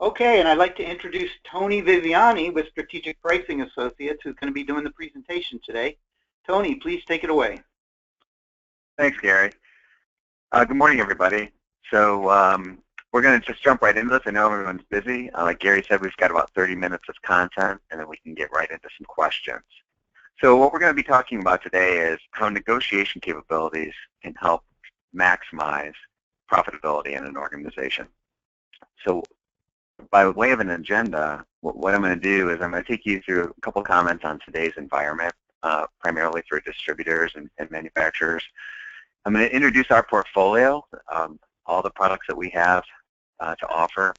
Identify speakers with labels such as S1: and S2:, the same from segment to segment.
S1: Okay, and I'd like to introduce Tony Viviani with Strategic Pricing Associates, who's going to be doing the presentation today. Tony, please take it away.
S2: Thanks, Gary. Good morning, everybody. So we're going to just jump right into this. I know everyone's busy. Like Gary said, we've got about 30 minutes of content, and then we can get right into some questions. So what we're going to be talking about today is how negotiation capabilities can help maximize profitability in an organization. So by way of an agenda, what I'm going to do is I'm going to take you through a couple comments on today's environment, primarily for distributors and manufacturers. I'm going to introduce our portfolio, all the products that we have to offer,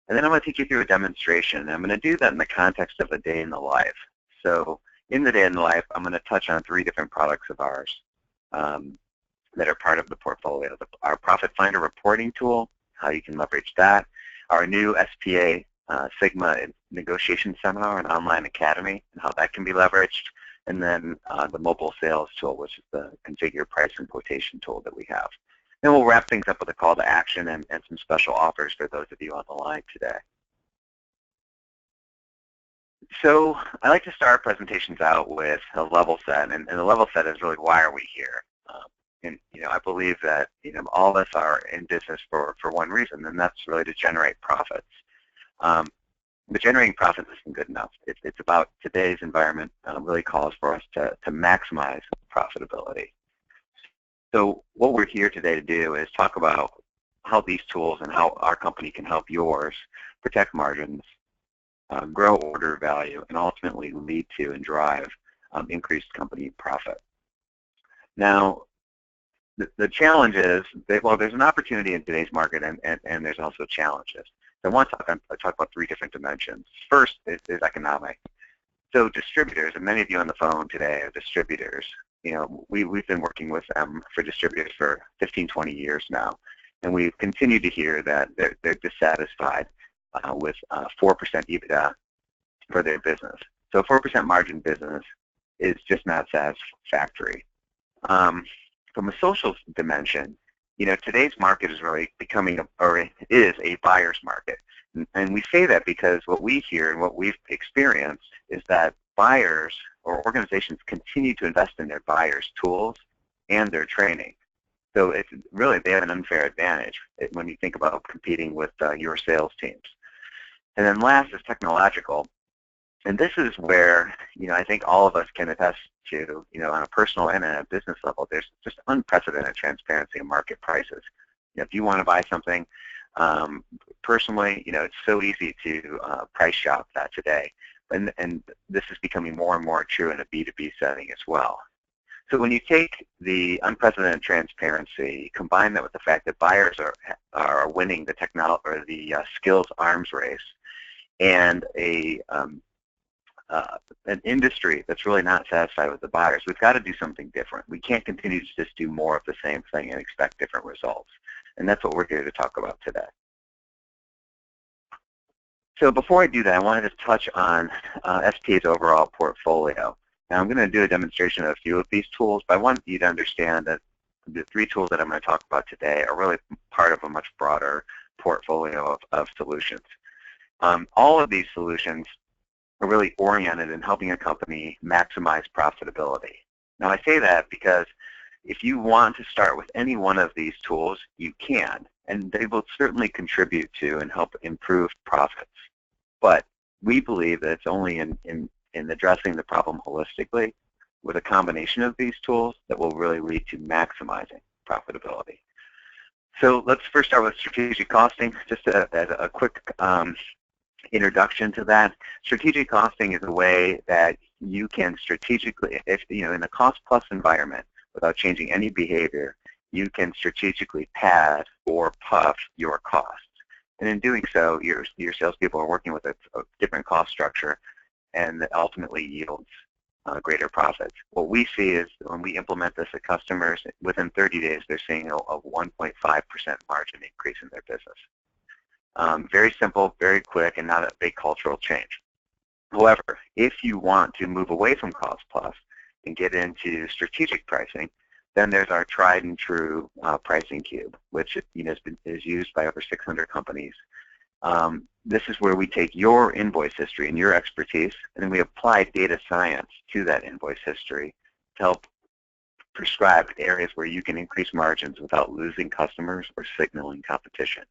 S2: and then I'm going to take you through a demonstration. And I'm going to do that in the context of a day in the life. So in the day in the life, I'm going to touch on 3 different products of ours that are part of the portfolio. Our Profit Finder reporting tool, how you can leverage that, our new SPASigma negotiation seminar and online academy, and how that can be leveraged, and then the mobile sales tool, which is the configure price and quotation tool that we have. Then we'll wrap things up with a call to action and some special offers for those of you on the line today. So I like to start presentations out with a level set, and the level set is really why are we here? And I believe that all of us are in business for one reason, and that's really to generate profits. But generating profits isn't good enough. It's about today's environment really calls for us to maximize profitability. So what we're here today to do is talk about how these tools and how our company can help yours protect margins, grow order value, and ultimately lead to and drive increased company profit. Now, the challenge is that, well, there's an opportunity in today's market, and there's also challenges. So I want to talk about 3 different dimensions. First is economic. So distributors, and many of you on the phone today are distributors. We've been working with them for distributors for 15, 20 years now, and we've continued to hear that they're dissatisfied with 4% EBITDA for their business. So 4% margin business is just not satisfactory. From a social dimension, today's market is really becoming, or is a buyer's market. And we say that because what we hear and what we've experienced is that buyers or organizations continue to invest in their buyers' tools and their training. So it's really, they have an unfair advantage when you think about competing with your sales teams. And then last is technological. And this is where, I think all of us can attest to, on a personal and a business level, there's just unprecedented transparency in market prices. If you want to buy something, personally, it's so easy to price shop that today. And this is becoming more and more true in a B2B setting as well. So when you take the unprecedented transparency, combine that with the fact that buyers are winning the technology or the skills arms race, and an industry that's really not satisfied with the buyers, we've got to do something different. We can't continue to just do more of the same thing and expect different results. And that's what we're here to talk about today. So before I do that, I want to just touch on SPA's overall portfolio. Now I'm going to do a demonstration of a few of these tools, but I want you to understand that the 3 tools that I'm going to talk about today are really part of a much broader portfolio of solutions. All of these solutions are really oriented in helping a company maximize profitability. Now I say that because if you want to start with any one of these tools, you can, and they will certainly contribute to and help improve profits. But we believe that it's only in addressing the problem holistically with a combination of these tools that will really lead to maximizing profitability. So let's first start with strategic costing. Just as a quick introduction to that. Strategic costing is a way that you can strategically, in a cost-plus environment, without changing any behavior, you can strategically pad or puff your costs. And in doing so, your salespeople are working with a different cost structure, and that ultimately yields greater profits. What we see is when we implement this at customers, within 30 days, they're seeing a 1.5% margin increase in their business. Very simple, very quick, and not a big cultural change. However, if you want to move away from cost plus and get into strategic pricing, then there's our tried and true pricing cube, which is used by over 600 companies This is where we take your invoice history and your expertise, and then we apply data science to that invoice history to help prescribe areas where you can increase margins without losing customers or signaling competition.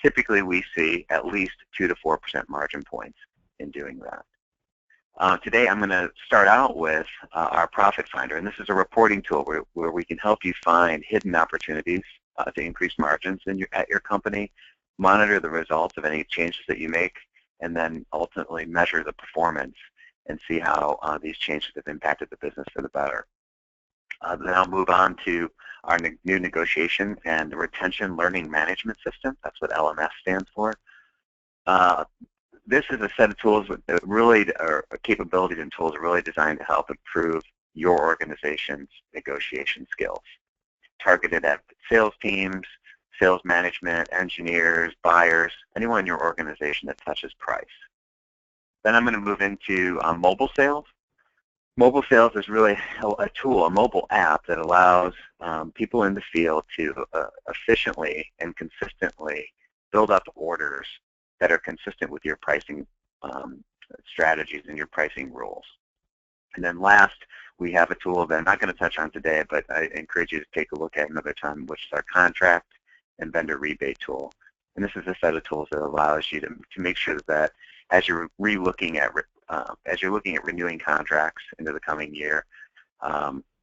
S2: Typically, we see at least 2 to 4% margin points in doing that. Today, I'm going to start out with our Profit Finder, and this is a reporting tool where we can help you find hidden opportunities to increase margins at your company, monitor the results of any changes that you make, and then ultimately measure the performance and see how these changes have impacted the business for the better. Then I'll move on to our new negotiation and retention learning management system. That's what LMS stands for. This is a set of tools that really are capabilities and tools are really designed to help improve your organization's negotiation skills, targeted at sales teams, sales management, engineers, buyers, anyone in your organization that touches price. Then I'm going to move into mobile sales. Mobile sales is really a tool, a mobile app that allows people in the field to efficiently and consistently build up orders that are consistent with your pricing strategies and your pricing rules. And then last, we have a tool that I'm not going to touch on today, but I encourage you to take a look at another time, which is our contract and vendor rebate tool. And this is a set of tools that allows you to make sure that as you're looking at renewing contracts into the coming year,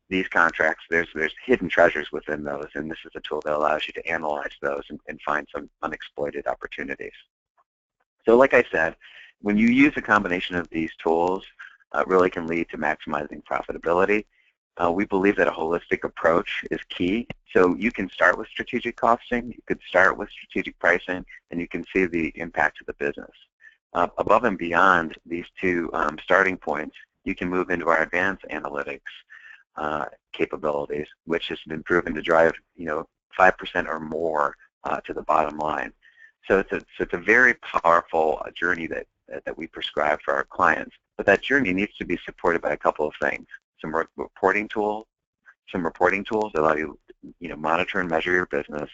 S2: these contracts, there's hidden treasures within those, and this is a tool that allows you to analyze those and find some unexploited opportunities. So like I said, when you use a combination of these tools, it really can lead to maximizing profitability. We believe that a holistic approach is key. So you can start with strategic costing, you could start with strategic pricing, and you can see the impact of the business. Above and beyond these two starting points, you can move into our advanced analytics capabilities, which has been proven to drive 5% or more to the bottom line. So it's a very powerful journey that we prescribe for our clients. But that journey needs to be supported by a couple of things: some reporting tools that allow you monitor and measure your business,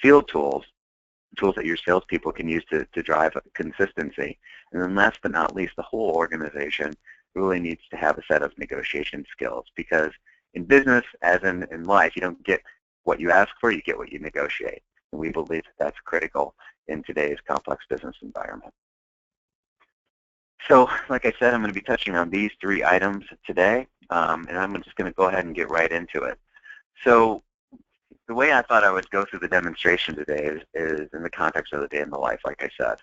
S2: field tools that your salespeople can use to drive consistency, and then last but not least, the whole organization really needs to have a set of negotiation skills, because in business, as in life, you don't get what you ask for, you get what you negotiate. And we believe that that's critical in today's complex business environment. So, like I said, I'm going to be touching on these three items today, and I'm just going to go ahead and get right into it. So, the way I thought I would go through the demonstration today is in the context of the day in the life, like I said.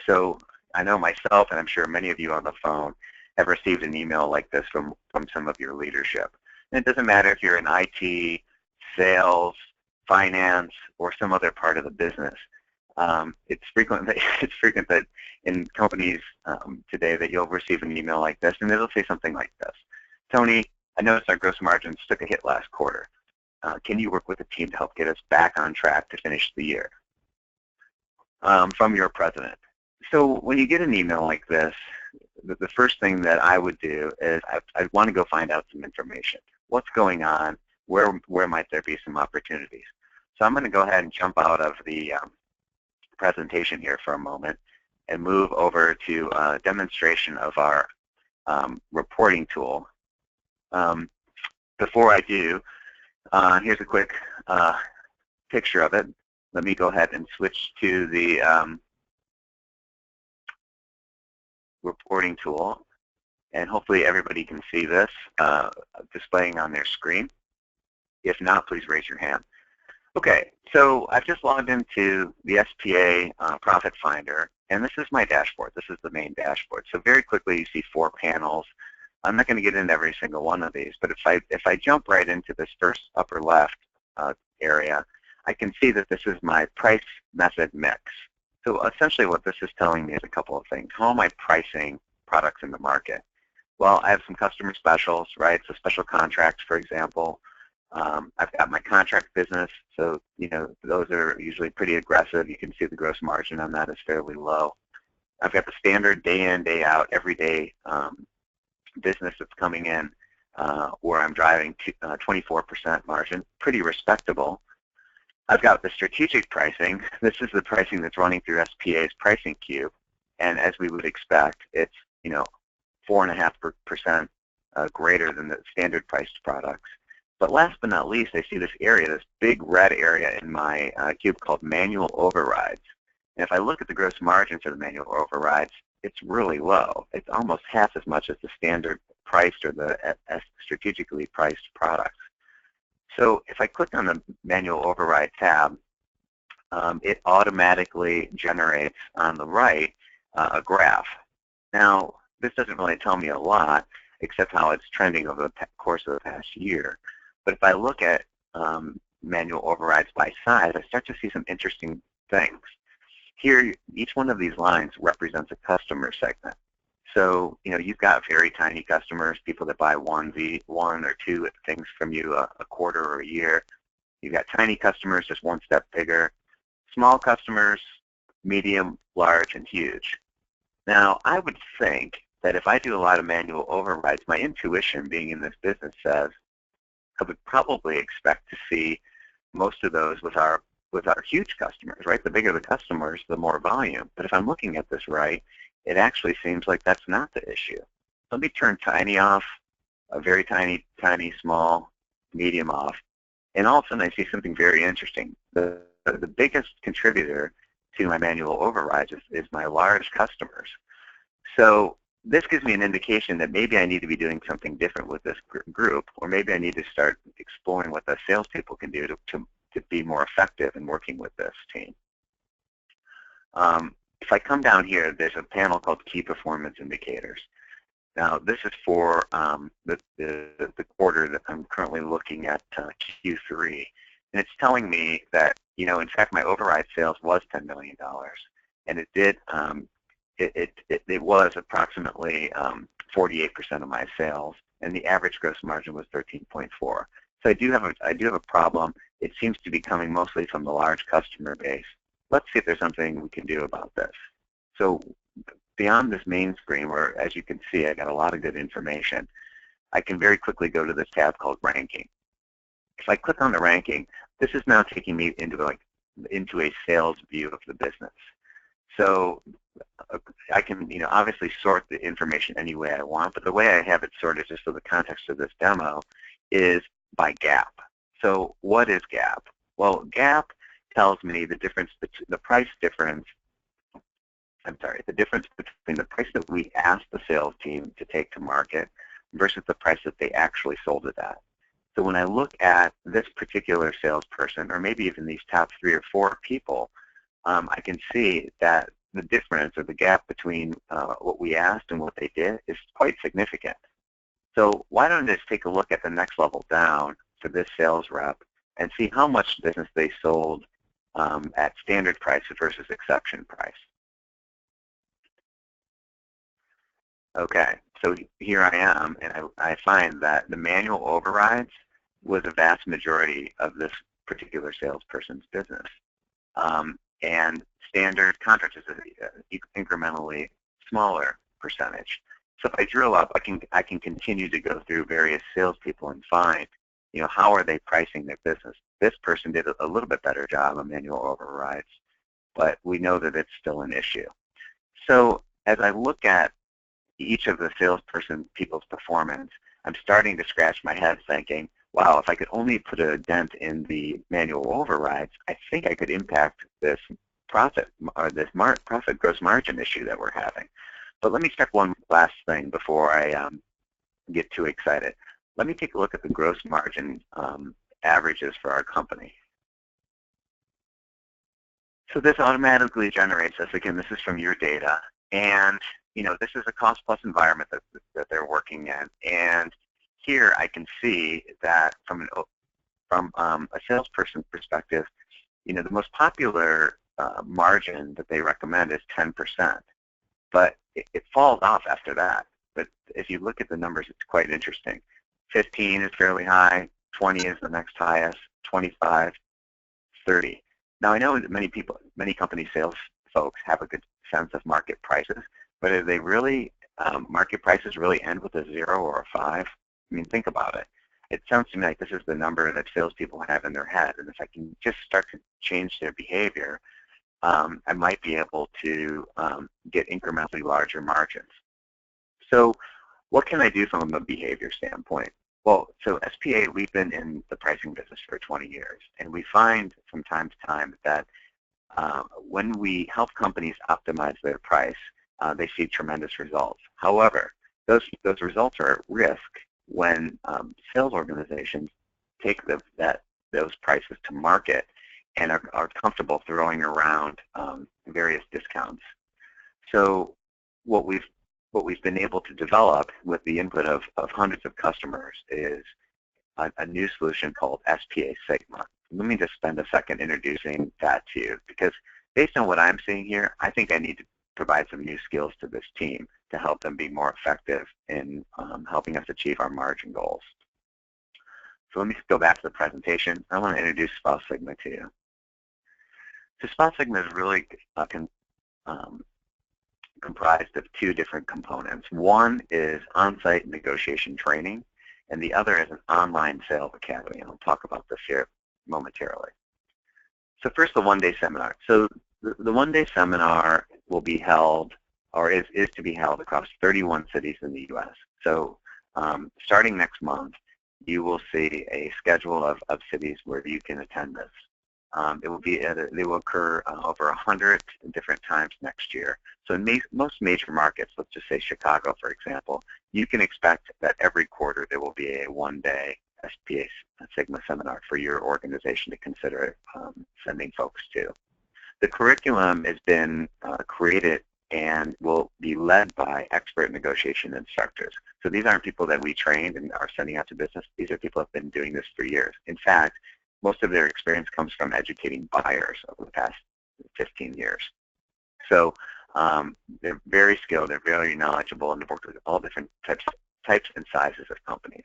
S2: So, I know myself, and I'm sure many of you on the phone have received an email like this from some of your leadership. And it doesn't matter if you're in IT, sales, finance, or some other part of the business. It's frequent that in companies today that you'll receive an email like this, and it'll say something like this: Tony, I noticed our gross margins took a hit last quarter. Can you work with the team to help get us back on track to finish the year? From your president. So when you get an email like this, the first thing that I would do is I'd want to go find out some information. What's going on? Where might there be some opportunities? So I'm going to go ahead and jump out of the presentation here for a moment and move over to a demonstration of our reporting tool. Before I do, here's a quick picture of it. Let me go ahead and switch to the reporting tool, and hopefully everybody can see this displaying on their screen. If not, please raise your hand. Okay, so I've just logged into the SPA Profit Finder, and this is my dashboard. This is the main dashboard. So very quickly, you see 4 panels. I'm not going to get into every single one of these, but if I jump right into this first upper left area, I can see that this is my price method mix. So essentially what this is telling me is a couple of things. How am I pricing products in the market? Well, I have some customer specials, right? So special contracts, for example. I've got my contract business, so those are usually pretty aggressive. You can see the gross margin on that is fairly low. I've got the standard day in, day out, everyday business that's coming in where I'm driving 24% margin, pretty respectable. I've got the strategic pricing. This is the pricing that's running through SPA's pricing cube, and as we would expect, it's 4.5% greater than the standard priced products. But last but not least, I see this area, this big red area in my cube called manual overrides. And if I look at the gross margin for the manual overrides, it's really low. It's almost half as much as the standard priced or the strategically priced products. So if I click on the manual override tab, it automatically generates on the right a graph. Now, this doesn't really tell me a lot, except how it's trending over the course of the past year. But if I look at manual overrides by size, I start to see some interesting things. Here, each one of these lines represents a customer segment. So, you've got very tiny customers, people that buy one or two things from you a quarter or a year. You've got tiny customers, just one step bigger. Small customers, medium, large, and huge. Now, I would think that if I do a lot of manual overrides, my intuition being in this business says I would probably expect to see most of those with our huge customers, right? The bigger the customers, the more volume. But if I'm looking at this right, it actually seems like that's not the issue. Let me turn tiny off, a very tiny, small, medium off, and all of a sudden I see something very interesting. The biggest contributor to my manual overrides is my large customers. So this gives me an indication that maybe I need to be doing something different with this group, or maybe I need to start exploring what the salespeople can do to be more effective in working with this team. If I come down here, there's a panel called Key Performance Indicators. Now, this is for the quarter that I'm currently looking at, Q3, and it's telling me that, in fact, my override sales was $10 million, and it did. It was approximately 48% of my sales, and the average gross margin was 13.4. So I do have a problem. It seems to be coming mostly from the large customer base. Let's see if there's something we can do about this. So beyond this main screen, where, as you can see, I got a lot of good information, I can very quickly go to this tab called Ranking. If I click on the ranking, this is now taking me into a sales view of the business. So I can, obviously sort the information any way I want, but the way I have it sorted, just for the context of this demo, is by gap. So what is gap? Well, gap tells me the difference between the price between the price that we asked the sales team to take to market versus the price that they actually sold it at. So when I look at this particular salesperson, or maybe even these top 3 or 4 people, I can see that the difference, or the gap between what we asked and what they did, is quite significant. So why don't I just take a look at the next level down for this sales rep and see how much business they sold at standard price versus exception price. Okay, so here I am, and I find that the manual overrides was a vast majority of this particular salesperson's business. And standard contracts is an incrementally smaller percentage. So if I drill up, I can continue to go through various salespeople and find, how are they pricing their business. This person did a little bit better job on manual overrides, but we know that it's still an issue. So as I look at each of the people's performance, I'm starting to scratch my head thinking, wow, if I could only put a dent in the manual overrides, I think I could impact this profit gross margin issue that we're having. But let me check one last thing before I get too excited. Let me take a look at the gross margin averages for our company. So this automatically generates this. Again, this is from your data. And this is a cost-plus environment that they're working in. And here I can see that from a salesperson perspective, the most popular margin that they recommend is 10%. But it falls off after that. But if you look at the numbers, it's quite interesting. 15 is fairly high, 20 is the next highest, 25, 30. Now I know that many company sales folks have a good sense of market prices, but are they really, market prices really end with a 0 or a 5? I mean, think about it. it sounds to me like this is the number that salespeople have in their head, and if I can just start to change their behavior, I might be able to get incrementally larger margins. So what can I do from a behavior standpoint? Well, so SPA, we've been in the pricing business for 20 years, and we find from time to time that when we help companies optimize their price, they see tremendous results. However, those results are at risk when sales organizations take those prices to market and are comfortable throwing around various discounts. So what we've been able to develop with the input of hundreds of customers is a new solution called SPASigma. Let me just spend a second introducing that to you, because based on what I'm seeing here, I think I need to provide some new skills to this team to help them be more effective in helping us achieve our margin goals. So let me go back to the presentation. I want to introduce SPASigma to you. So SPASigma is really comprised of two different components. One is on-site negotiation training, and the other is an online sales academy, and I'll talk about this here momentarily. So first, the one-day seminar. So the one-day seminar will be held, or is to be held, across 31 cities in the U.S. So starting next month, you will see a schedule of cities where you can attend this. They will occur over 100 different times next year. So in most major markets, let's just say Chicago, for example, you can expect that every quarter there will be a one-day SPASigma seminar for your organization to consider sending folks to. The curriculum has been created and will be led by expert negotiation instructors. So these aren't people that we trained and are sending out to business. These are people who have been doing this for years. In fact, most of their experience comes from educating buyers over the past 15 years. So they're very skilled, they're very knowledgeable, and they've worked with all different types and sizes of companies.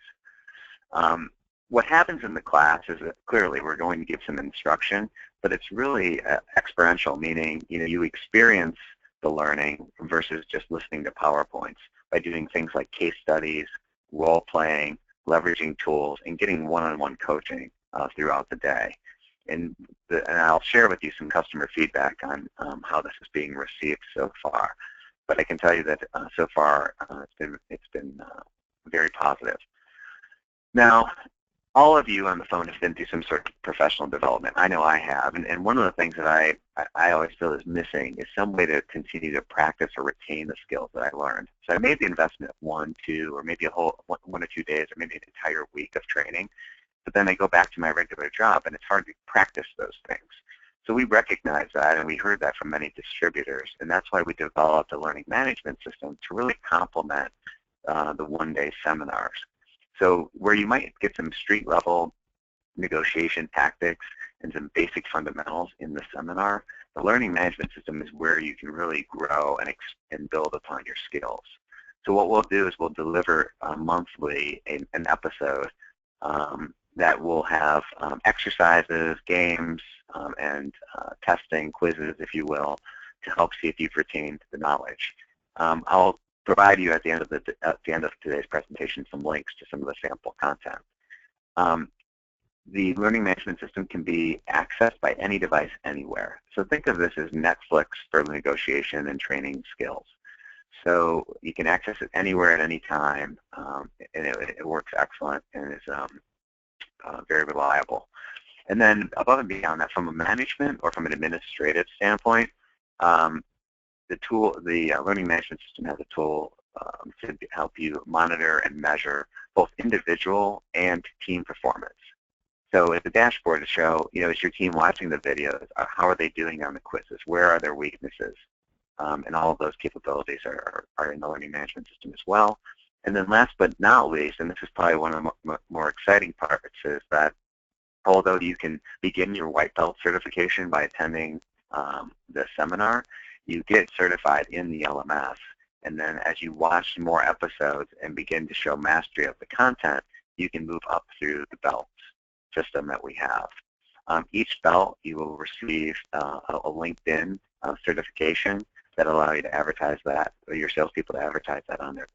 S2: What happens in the class is that clearly we're going to give some instruction, but it's really experiential, meaning you experience the learning versus just listening to PowerPoints by doing things like case studies, role-playing, leveraging tools, and getting one-on-one coaching throughout the day. And I'll share with you some customer feedback on how this is being received so far. But I can tell you that so far it's been very positive. Now, all of you on the phone have been through some sort of professional development. I know I have, and one of the things that I always feel is missing is some way to continue to practice or retain the skills that I learned. So I made the investment of 1, 2, or maybe a whole 1 or 2 days, or maybe an entire week of training. But then I go back to my regular job, and it's hard to practice those things. So we recognize that, and we heard that from many distributors, and that's why we developed a learning management system to really complement the one-day seminars. So where you might get some street-level negotiation tactics and some basic fundamentals in the seminar, the learning management system is where you can really grow and build upon your skills. So what we'll do is we'll deliver monthly an episode that will have exercises, games, and testing, quizzes, if you will, to help see if you've retained the knowledge. I'll provide you at the end of today's presentation some links to some of the sample content. The learning management system can be accessed by any device anywhere. So think of this as Netflix for negotiation and training skills. So you can access it anywhere at any time, and it works excellent and is very reliable. And then above and beyond that, from a management or from an administrative standpoint, the learning management system has a tool to help you monitor and measure both individual and team performance. So it's a dashboard to show, is your team watching the videos? How are they doing on the quizzes? Where are their weaknesses? And all of those capabilities are in the learning management system as well. And then last but not least, and this is probably one of the more exciting parts, is that although you can begin your white belt certification by attending the seminar, you get certified in the LMS. And then as you watch more episodes and begin to show mastery of the content, you can move up through the belt system that we have. Each belt you will receive a LinkedIn certification that allow you to advertise that, or your salespeople to advertise that on their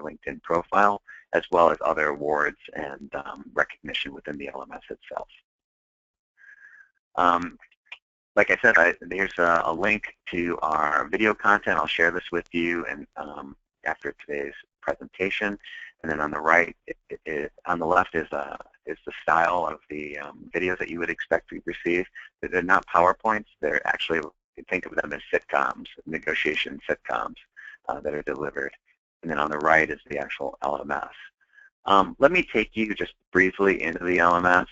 S2: LinkedIn profile, as well as other awards and recognition within the LMS itself. Like I said, there's a link to our video content. I'll share this with you and after today's presentation. And then on the right, on the left is the style of the videos that you would expect to receive. They're not PowerPoints. They're actually, think of them as sitcoms, negotiation sitcoms that are delivered. And then on the right is the actual LMS. Let me take you just briefly into the LMS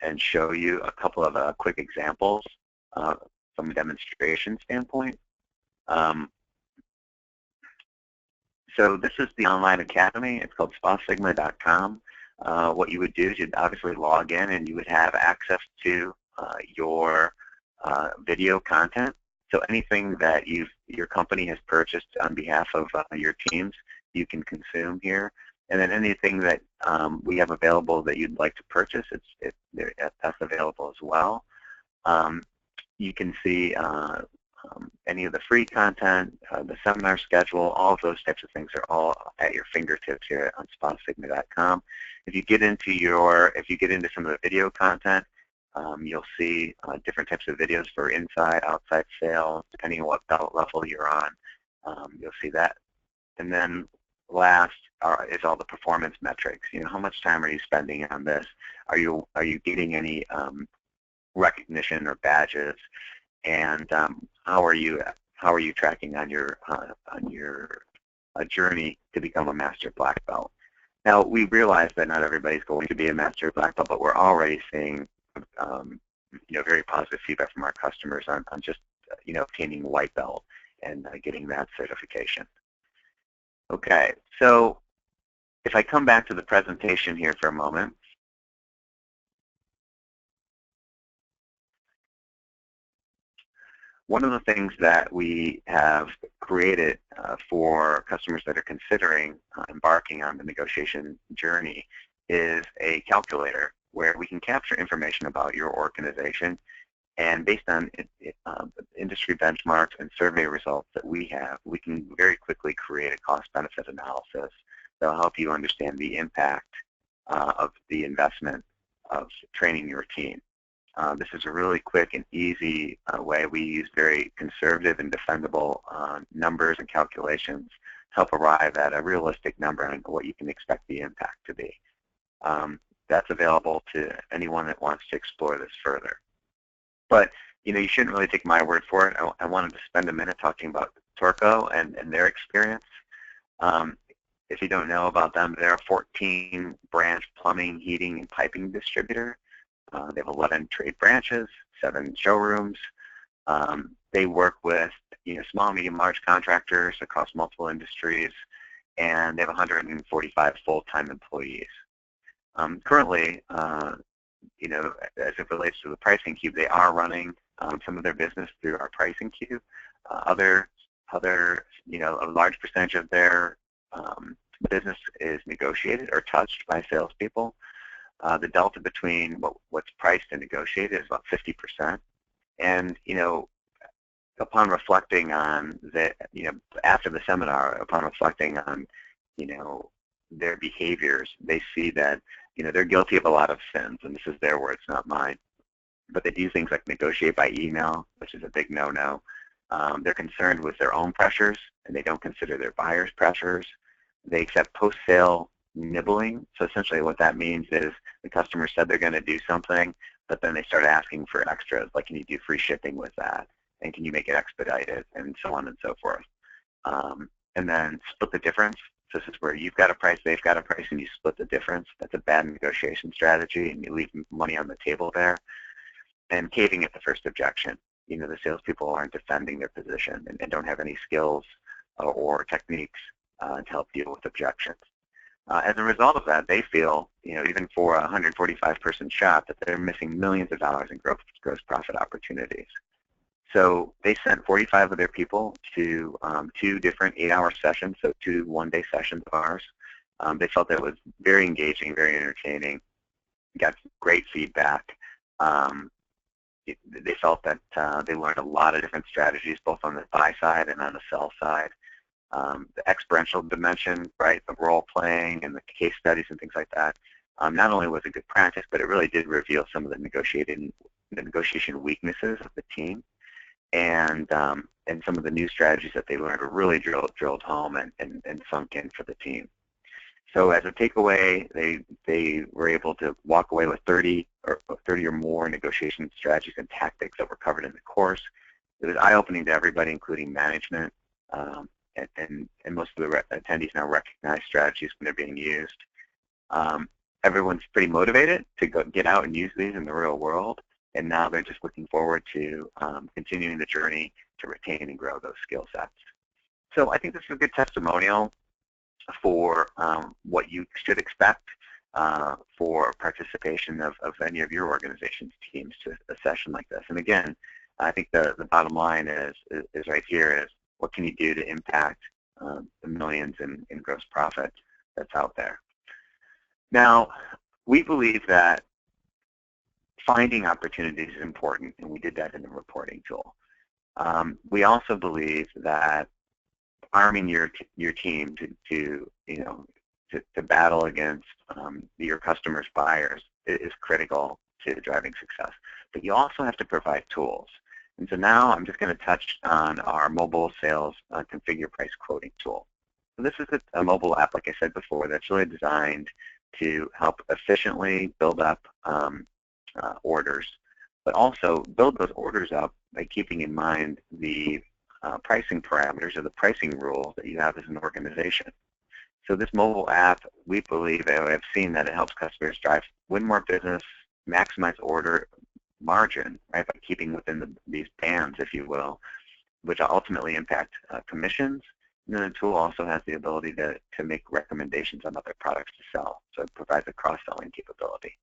S2: and show you a couple of quick examples from a demonstration standpoint. So this is the online academy. It's called SPASigma.com. What you would do is you'd obviously log in and you would have access to your video content. So anything that your company has purchased on behalf of your teams, you can consume here. And then anything that we have available that you'd like to purchase, that's available as well. You can see any of the free content, the seminar schedule, all of those types of things are all at your fingertips here on SPASigma.com. If you get into some of the video content, you'll see different types of videos for inside, outside sales, depending on what belt level you're on. You'll see that. And then last is all the performance metrics. You know, how much time are you spending on this? Are you getting any recognition or badges? And how are you tracking on your journey to become a master black belt? Now, we realize that not everybody's going to be a master black belt, but we're already seeing very positive feedback from our customers on just obtaining white belt and getting that certification. Okay, so if I come back to the presentation here for a moment. One of the things that we have created for customers that are considering embarking on the negotiation journey is a calculator where we can capture information about your organization, and based on industry benchmarks and survey results that we have, we can very quickly create a cost-benefit analysis that will help you understand the impact of the investment of training your team. This is a really quick and easy way. We use very conservative and defendable numbers and calculations to help arrive at a realistic number on what you can expect the impact to be. That's available to anyone that wants to explore this further. But you shouldn't really take my word for it. I wanted to spend a minute talking about Torco and their experience. If you don't know about them, they're a 14-branch plumbing, heating, and piping distributor. They have 11 trade branches, 7 showrooms. They work with small, medium, large contractors across multiple industries, and they have 145 full-time employees. Currently, as it relates to the pricing cube, they are running some of their business through our pricing cube. A large percentage of their business is negotiated or touched by salespeople. The delta between what's priced and negotiated is about 50%. And upon reflecting on after the seminar, upon reflecting on their behaviors, they see that they're guilty of a lot of sins, and this is their words, not mine. But they do things like negotiate by email, which is a big no-no. They're concerned with their own pressures, and they don't consider their buyers' pressures. They accept post-sale nibbling. So essentially what that means is the customer said they're going to do something, but then they start asking for extras, like can you do free shipping with that, and can you make it expedited, and so on and so forth. And then split the difference. So this is where you've got a price, they've got a price, and you split the difference. That's a bad negotiation strategy, and you leave money on the table there. And caving at the first objection. The salespeople aren't defending their position and don't have any skills or techniques to help deal with objections. As a result of that, they feel, even for a 145-person shop, that they're missing millions of dollars in gross profit opportunities. So they sent 45 of their people to 2 different 8-hour sessions, so 2 one-day sessions of ours. They felt that it was very engaging, very entertaining, got great feedback. they felt that they learned a lot of different strategies, both on the buy side and on the sell side. The experiential dimension, right, the role playing and the case studies and things like that, not only was it good practice, but it really did reveal some of the negotiation weaknesses of the team, and some of the new strategies that they learned were really drilled home and sunk in for the team. So as a takeaway, they were able to walk away with 30 or more negotiation strategies and tactics that were covered in the course. It was eye-opening to everybody, including management, and most of the attendees now recognize strategies when they're being used. Everyone's pretty motivated to get out and use these in the real world, and now they're just looking forward to continuing the journey to retain and grow those skill sets. So I think this is a good testimonial for what you should expect for participation of any of your organization's teams to a session like this. And again, I think the bottom line is right here is what can you do to impact the millions in gross profit that's out there. Now, we believe that finding opportunities is important, and we did that in the reporting tool. We also believe that arming your team to battle against your customers' buyers is critical to driving success. But you also have to provide tools. And so now I'm just going to touch on our mobile sales configure price quoting tool. So this is a mobile app, like I said before, that's really designed to help efficiently build up orders, but also build those orders up by keeping in mind the pricing parameters or the pricing rules that you have as an organization. So this mobile app, we believe, I've seen that it helps customers win more business, maximize order margin, right, by keeping within these bands, if you will, which ultimately impact commissions. And then the tool also has the ability to make recommendations on other products to sell. So it provides a cross-selling capability.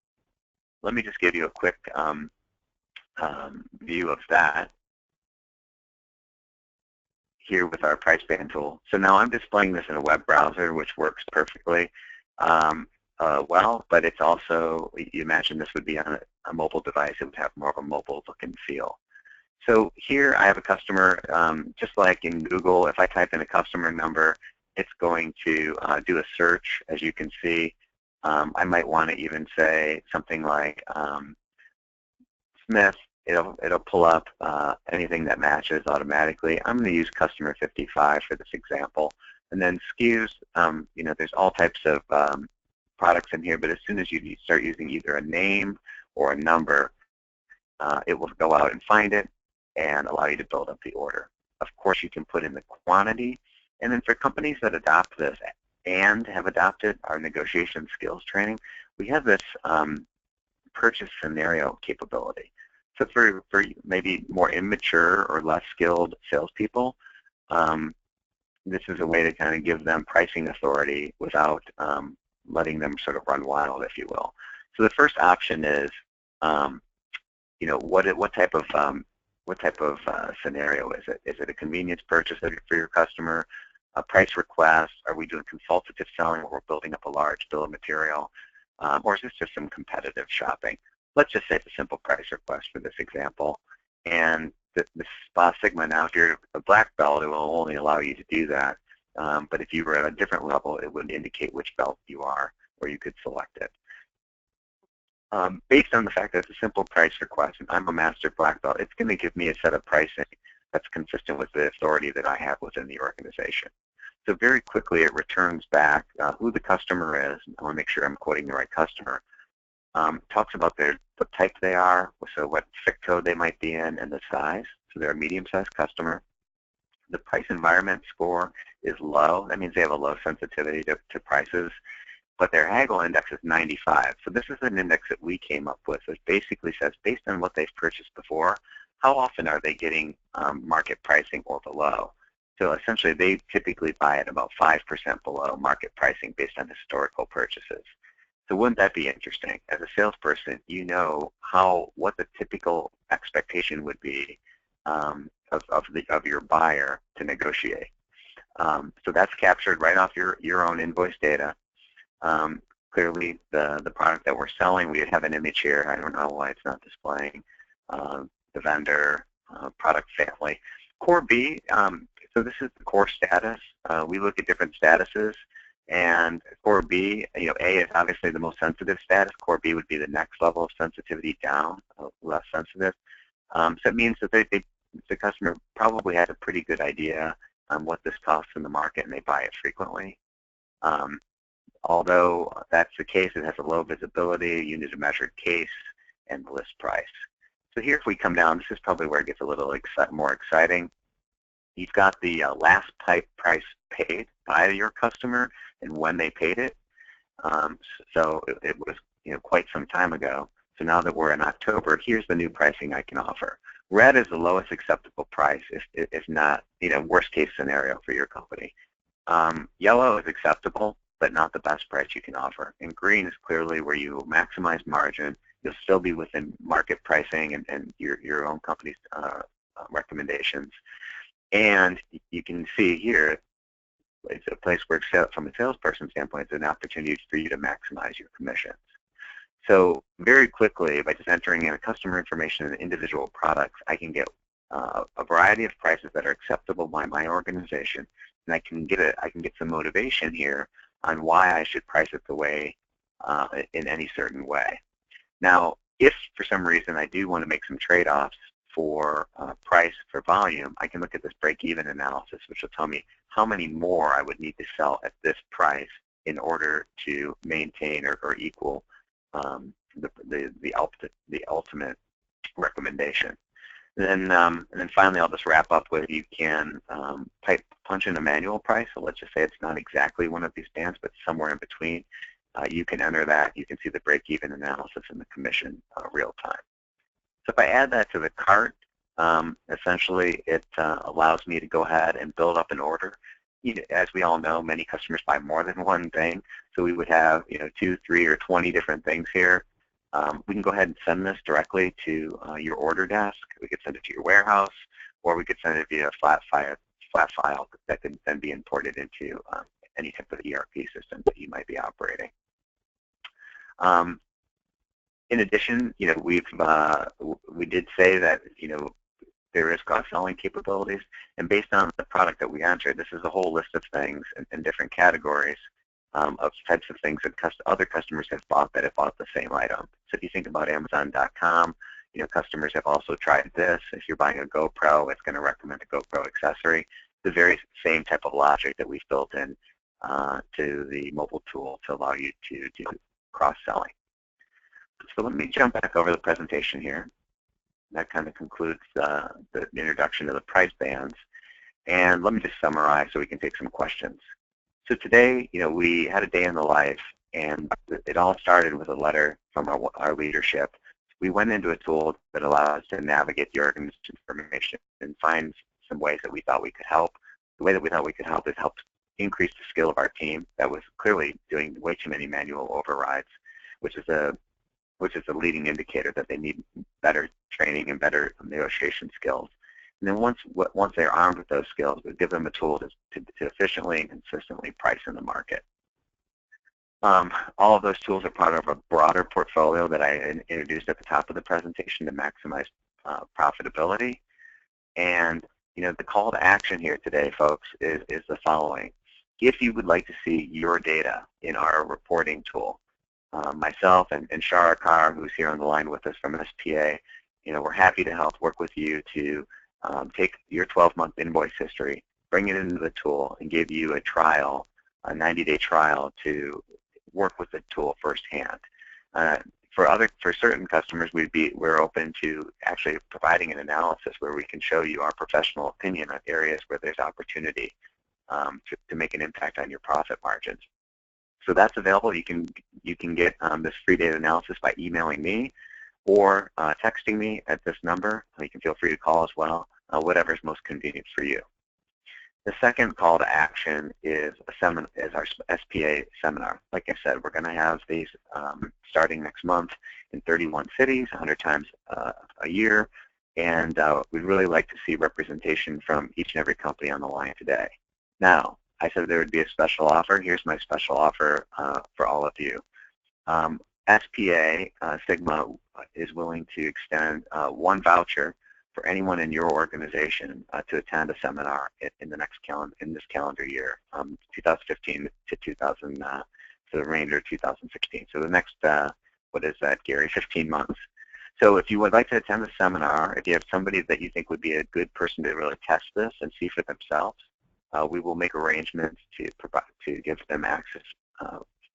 S2: Let me just give you a quick view of that here with our price band tool. So now I'm displaying this in a web browser, which works perfectly well, but it's also, you imagine this would be on a mobile device. It would have more of a mobile look and feel. So here I have a customer, just like in Google, if I type in a customer number, it's going to do a search, as you can see. I might want to even say something like Smith. It'll pull up anything that matches automatically. I'm going to use customer 55 for this example. And then SKUs, there's all types of products in here, but as soon as you start using either a name or a number, it will go out and find it and allow you to build up the order. Of course, you can put in the quantity. And then for companies that adopt this and have adopted our negotiation skills training, we have this purchase scenario capability. So for maybe more immature or less skilled salespeople, this is a way to kind of give them pricing authority without letting them sort of run wild, if you will. So the first option is, what type of scenario is it? Is it a convenience purchase for your customer? A price request? Are we doing consultative selling where we're building up a large bill of material? Or is this just some competitive shopping? Let's just say it's a simple price request for this example. And the SPASigma now, if you're a black belt, it will only allow you to do that. But if you were at a different level, it would indicate which belt you are, or you could select it. Based on the fact that it's a simple price request and I'm a master black belt, it's going to give me a set of pricing that's consistent with the authority that I have within the organization. So very quickly it returns back who the customer is. I want to make sure I'm quoting the right customer. Talks about what type they are, so what FIC code they might be in, and the size. So they're a medium-sized customer. The price environment score is low. That means they have a low sensitivity to prices, but their haggle index is 95. So this is an index that we came up with. It basically says, based on what they've purchased before, how often are they getting market pricing or below? So essentially, they typically buy at about 5% below market pricing based on historical purchases. So wouldn't that be interesting? As a salesperson, you know what the typical expectation would be of your buyer to negotiate. So that's captured right off your own invoice data. Clearly, the product that we're selling, we have an image here. I don't know why it's not displaying. the vendor, product family. Core B, so this is the core status. We look at different statuses, and core B, A is obviously the most sensitive status. Core B would be the next level of sensitivity down, less sensitive. So it means that the customer probably has a pretty good idea on what this costs in the market, and they buy it frequently. Although that's the case, it has a low visibility, unit of measured case, and the list price. So here, if we come down, this is probably where it gets a little more exciting. You've got the last pipe price paid by your customer and when they paid it. So it was quite some time ago. So now that we're in October, here's the new pricing I can offer. Red is the lowest acceptable price, if not worst case scenario for your company. Yellow is acceptable, but not the best price you can offer. And green is clearly where you maximize margin. You'll still be within market pricing and your own company's recommendations. And you can see here, it's a place where, from a salesperson standpoint, it's an opportunity for you to maximize your commissions. So very quickly, by just entering in customer information and individual products, I can get a variety of prices that are acceptable by my organization, and I can get some motivation here on why I should price it the way in any certain way. Now, if for some reason I do want to make some trade-offs for price for volume, I can look at this break-even analysis, which will tell me how many more I would need to sell at this price in order to maintain or equal the ultimate recommendation. And then finally, I'll just wrap up with, you can punch in a manual price. So let's just say it's not exactly one of these bands, but somewhere in between. You can enter that. You can see the break-even analysis and the commission real time. So if I add that to the cart, essentially it allows me to go ahead and build up an order. As we all know, many customers buy more than one thing, so we would have 2, 3, or 20 different things here. We can go ahead and send this directly to your order desk. We could send it to your warehouse, or we could send it via a flat file that could then be imported into any type of ERP system that you might be operating. In addition, we did say that there is cross-selling capabilities, and based on the product that we entered, this is a whole list of things in different categories of types of things that other customers have bought that have bought the same item. So if you think about Amazon.com, customers have also tried this. If you're buying a GoPro, it's going to recommend a GoPro accessory. The very same type of logic that we've built in to the mobile tool to allow you to do cross-selling. So let me jump back over the presentation here. That kind of concludes the introduction to the price bands. And let me just summarize so we can take some questions. So today, we had a day in the life, and it all started with a letter from our leadership. We went into a tool that allowed us to navigate the organization's information and find some ways that we thought we could help. The way that we thought we could help is help increase the skill of our team that was clearly doing way too many manual overrides, which is a leading indicator that they need better training and better negotiation skills. And then once they're armed with those skills, we give them a tool to efficiently and consistently price in the market. All of those tools are part of a broader portfolio that I introduced at the top of the presentation to maximize profitability. And the call to action here today, folks, is the following. If you would like to see your data in our reporting tool, myself and Shara Carr, who's here on the line with us from SPA, we're happy to help work with you to take your 12-month invoice history, bring it into the tool, and give you a trial, a 90-day trial to work with the tool firsthand. For certain customers, we're open to actually providing an analysis where we can show you our professional opinion on areas where there's opportunity to make an impact on your profit margins. So that's available. You can get this free data analysis by emailing me or texting me at this number. You can feel free to call as well, whatever is most convenient for you. The second call to action is our SPA seminar. Like I said, we're going to have these starting next month in 31 cities, 100 times a year, and we'd really like to see representation from each and every company on the line today. Now, I said there would be a special offer. Here's my special offer for all of you. SPASigma is willing to extend one voucher for anyone in your organization to attend a seminar in this calendar year, 2015 to 2000 to the remainder of 2016. So the next, what is that, Gary? 15 months. So if you would like to attend the seminar, if you have somebody that you think would be a good person to really test this and see for themselves, we will make arrangements to give them access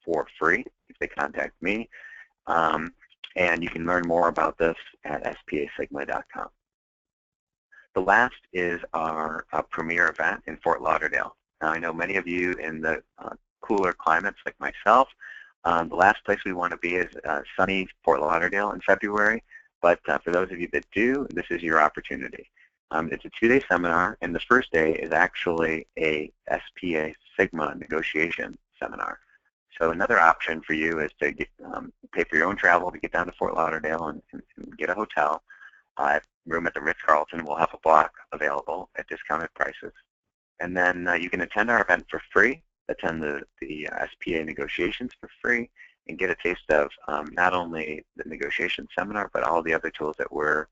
S2: for free if they contact me. And you can learn more about this at SPASigma.com. The last is our premier event in Fort Lauderdale. Now, I know many of you in the cooler climates like myself, the last place we want to be is sunny Fort Lauderdale in February, but for those of you that do, this is your opportunity. It's a 2-day seminar, and the first day is actually a SPASigma negotiation seminar. So another option for you is to pay for your own travel to get down to Fort Lauderdale and get a hotel. Room at the Ritz-Carlton will have a block available at discounted prices. And then you can attend our event for free, attend the SPA negotiations for free, and get a taste of not only the negotiation seminar, but all the other tools that we're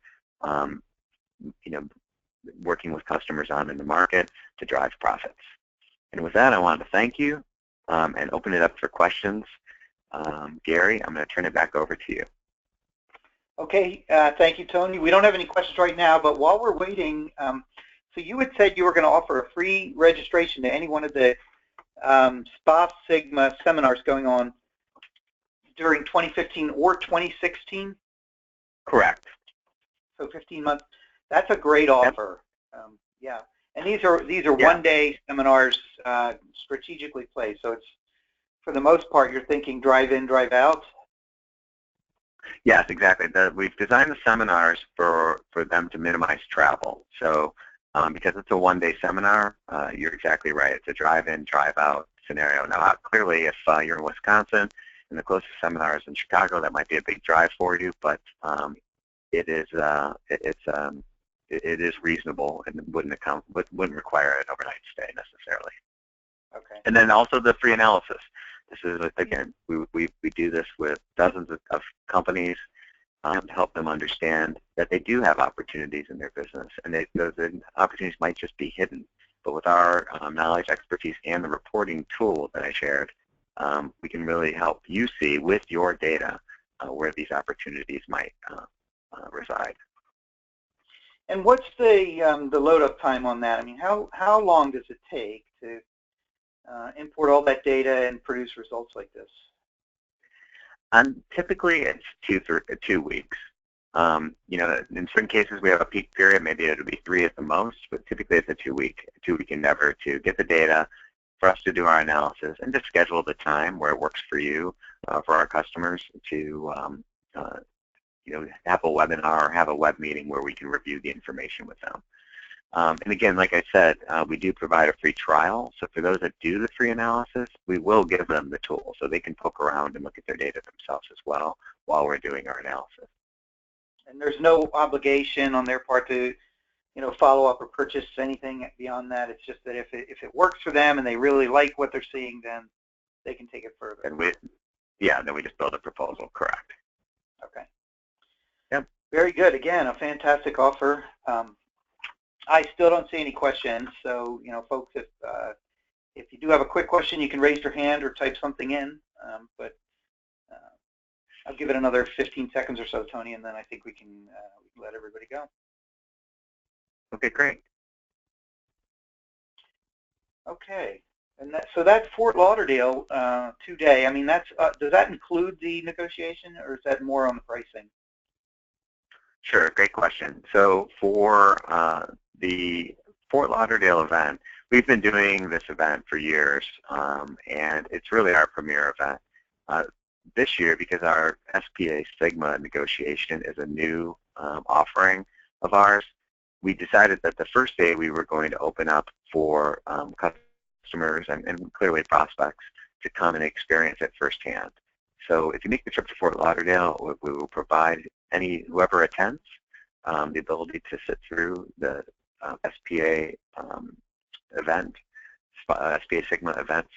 S2: working with customers on in the market to drive profits. And with that, I want to thank you and open it up for questions. Gary, I'm going to turn it back over to you.
S1: Okay, thank you, Tony. We don't have any questions right now, but while we're waiting, so you had said you were going to offer a free registration to any one of the SPASigma seminars going on during 2015 or 2016?
S2: Correct.
S1: So 15 months. That's a great offer. Yeah, and these are one-day seminars strategically placed. So it's, for the most part, you're thinking drive in, drive out.
S2: Yes, exactly. We've designed the seminars for them to minimize travel. So because it's a one-day seminar, you're exactly right. It's a drive-in, drive-out scenario. Now, clearly, if you're in Wisconsin and the closest seminar is in Chicago, that might be a big drive for you, but it is reasonable and wouldn't require an overnight stay necessarily.
S1: Okay.
S2: And then also the free analysis. This is, again, we do this with dozens of companies to help them understand that they do have opportunities in their business, and those opportunities might just be hidden. But with our knowledge, expertise, and the reporting tool that I shared, we can really help you see with your data where these opportunities might reside.
S1: And what's the load-up time on that? I mean, how long does it take to import all that data and produce results like this?
S2: Typically, it's 2 weeks. In certain cases, we have a peak period. Maybe it'll be 3 at the most, but typically it's a 2-week endeavor to get the data, for us to do our analysis, and to schedule the time where it works for you, for our customers to have a webinar or have a web meeting where we can review the information with them. And again, like I said, we do provide a free trial. So for those that do the free analysis, we will give them the tool so they can poke around and look at their data themselves as well while we're doing our analysis.
S1: And there's no obligation on their part to, follow up or purchase anything beyond that. It's just that if it works for them and they really like what they're seeing, then they can take it further.
S2: And then we just build a proposal. Correct.
S1: Okay.
S2: Yep.
S1: Very good. Again, a fantastic offer. I still don't see any questions, so folks, if you do have a quick question, you can raise your hand or type something in. But I'll give it another 15 seconds or so, Tony, and then I think we can let everybody go.
S2: Okay, great.
S1: Okay, and so that's Fort Lauderdale 2-day. I mean, does that include the negotiation, or is that more on the pricing?
S2: Sure, great question. So for the Fort Lauderdale event, we've been doing this event for years, and it's really our premier event. This year, because our SPASigma negotiation is a new offering of ours, we decided that the first day we were going to open up for customers and clearly prospects to come and experience it firsthand. So if you make the trip to Fort Lauderdale, we will provide whoever attends the ability to sit through the SPA event, SPASigma event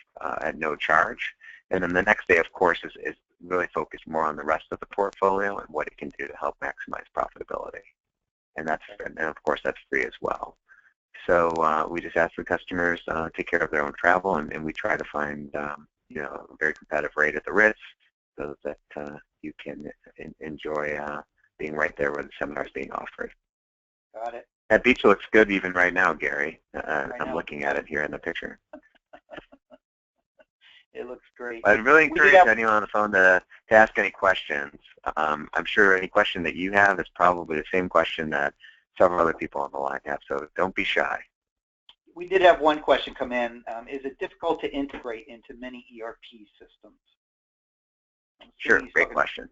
S2: at no charge. And then the next day, of course, is really focused more on the rest of the portfolio and what it can do to help maximize profitability. and of course that's free as well. So we just ask the customers take care of their own travel, and we try to find a very competitive rate at the Ritz, so that you can enjoy being right there where the seminar is being offered.
S1: Got it.
S2: That beach looks good even right now, Gary. I'm looking at it here in the picture.
S1: It looks great.
S2: I'd really encourage anyone on the phone to ask any questions. I'm sure any question that you have is probably the same question that several other people on the line have, so don't be shy.
S1: We did have one question come in. Is it difficult to integrate into many ERP systems?
S2: Sure, great question.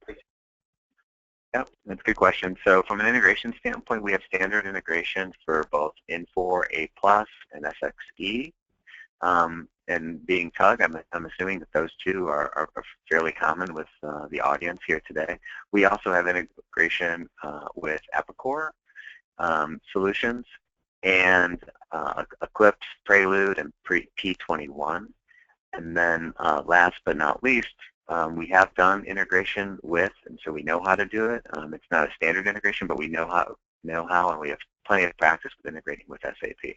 S2: Yep, that's a good question. So from an integration standpoint, we have standard integration for both Infor A+, and SX.e. And being TUG, I'm assuming that those two are fairly common with the audience here today. We also have integration with Epicor solutions, and Eclipse, Prelude, and P21. And then last but not least, we have done integration with, and so we know how to do it. It's not a standard integration, but we know how, and we have plenty of practice with integrating with SAP.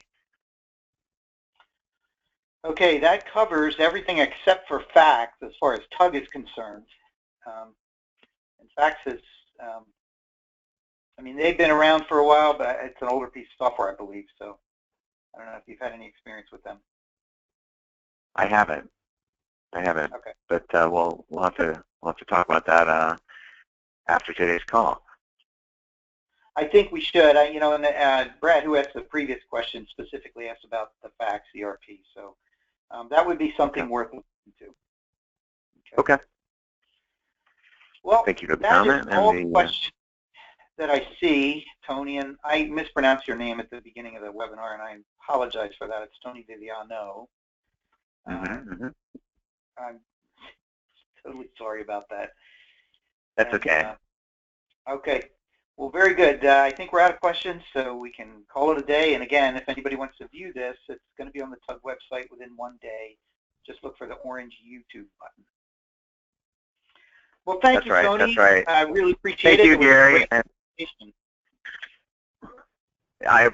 S1: Okay, that covers everything except for fax as far as TUG is concerned. And fax is, I mean, they've been around for a while, but it's an older piece of software, I believe. So I don't know if you've had any experience with them.
S2: I haven't.
S1: Okay.
S2: But we'll have to talk about that after today's call.
S1: I think we should. And Brad, who asked the previous question, specifically asked about the fax ERP. So that would be something worth looking into.
S2: Okay.
S1: Well,
S2: thank you for the comment.
S1: That is all the questions that I see, Tony. And I mispronounced your name at the beginning of the webinar, and I apologize for that. It's Tony Viviano. I'm totally sorry about that.
S2: That's okay.
S1: Okay. Well, very good. I think we're out of questions, so we can call it a day. And again, if anybody wants to view this, it's going to be on the TUG website within one day. Just look for the orange YouTube button. Well, thank you, Tony.
S2: That's right.
S1: I really appreciate it.
S2: Thank you, Gary.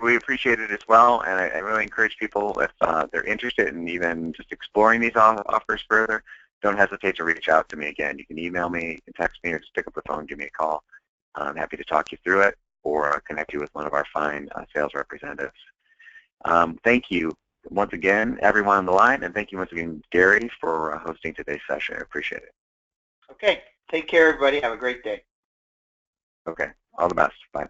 S2: We appreciate it as well, and I really encourage people, if they're interested in even just exploring these offers further, don't hesitate to reach out to me again. You can email me, you can text me, or just pick up the phone, give me a call. I'm happy to talk you through it or connect you with one of our fine sales representatives. Thank you once again, everyone on the line, and thank you once again, Gary, for hosting today's session. I appreciate it.
S1: Okay. Take care, everybody. Have a great day.
S2: Okay. All the best. Bye.